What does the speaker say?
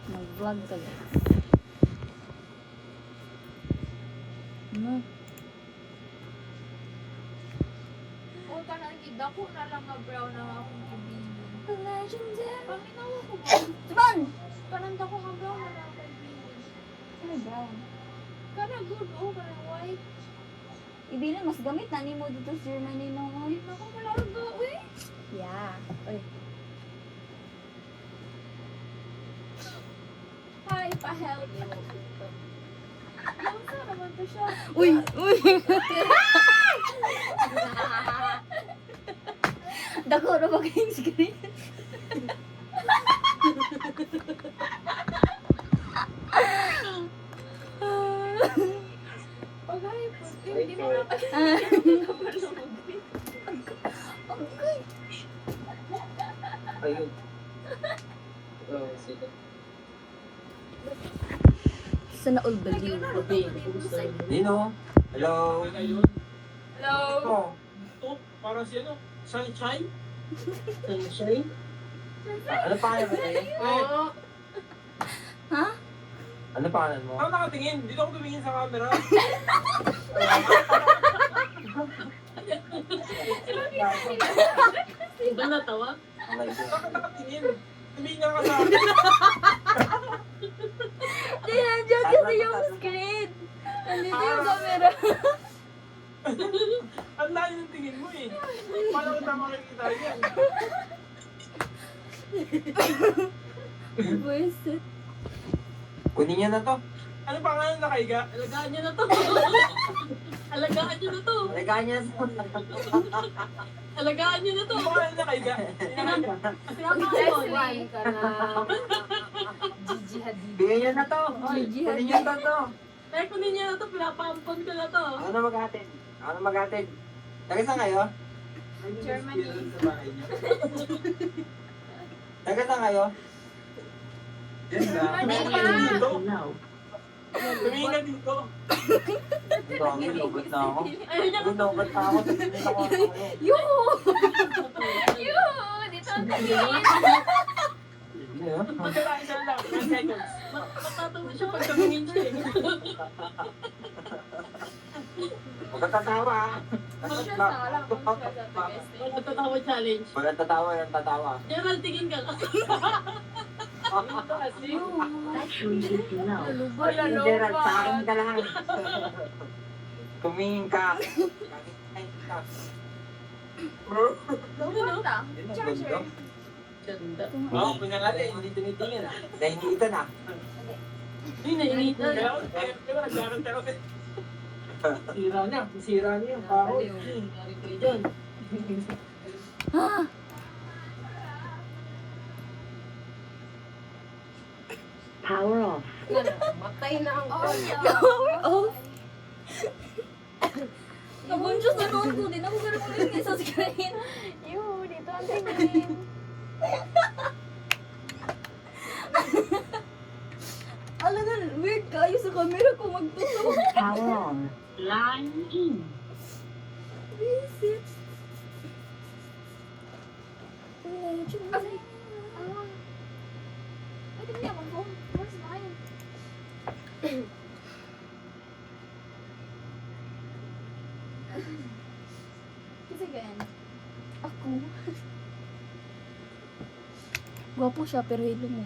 Mag-vlog ka lang. Ano? O kanang gidako na lang nga brown na akong kaibigan. Legendary. Paminaw ko ba? Saban! Kanang dako nga brown na lang akong kaibigan. Ano brown? Kanang good o kanang white. Ibilan, mas gamit na ni mo dito sa Germany noon. Hindi na ako malarga. Uy! Yeah. Oy. Hi, pa-help. Yung sa naman to siya. Uy! Uy! Dako na ba kayong screen? Pag hi po, hindi mo na Okay. Ayun. Oh, sige. Sana all believe. Nino? Hello? Hello. Ito. Ito, parang si ano, sunshine. Sunshine? Ano pangalan mo eh? Oo. Ha? Ano pangalan mo? Ako nakatingin, dito ako tumingin sa camera. Iba natawa? Oh my God. Bakit nakatingin? Tumingin ka sa akin. Hindi, nandiyan kasi yung screen. Nandito yung camera. Ang layo ng tingin mo eh. Paano kita makikita yan? Buisit. Kunin niya na to. Ano pangalan nakaiga? Alagaan niyo na to. Alagaan niyo na to. Alagaan niya to. Alagaan niyo na to. Ano pangalan nakaiga? Leslie ka na. Gigi Hadid. Bigyan niya na to. Gigi Kunin niya na to. Kaya kunin niyo na to, pinapampon ko na to. Ako na maghatid. Ako na maghatid. Taga saan kayo? Germany. Taga saan kayo? Germany ka. Tumingin ka dito. Ito, ang inugot na ako. Ayun niya ka. Inugot na ako. Tumingin ako. Yoo! Yoo! Dito ang tingin. Hindi ah. Magkakain siya lang, 10 seconds. Matatawa siya pag tumingin siya eh. Huwag kang tatawa ah. Siya sa alam kung siya sa best. Matatawa challenge. Huwag kang tatawa, yung tatawa. Gerald, tingin ka lang. Wala Gerald, sa akin lobat. ka lang. Tumingin ka. Lobat ah. Charger. Ganda. Oo, pinalala eh, hindi tinitingin ah. Nainitan ah. Ay, nainitan. Kaya nagkaroon pero sira niya, sira niya yung kahoy. Nangyari kayo dyan. Power off. Matay na ang Power off. Nabunsos na noon ko. Di na ko ganun ulit sa screen. Yoo! Dito ang tingin. Alam na, weird kayo sa camera ko magtutok. Power on. Line in. Visit. Legendary. Pwede niya mag-phone. Where's mine? Kasi ganyan. Ako. Gwapo siya pero hilo mo.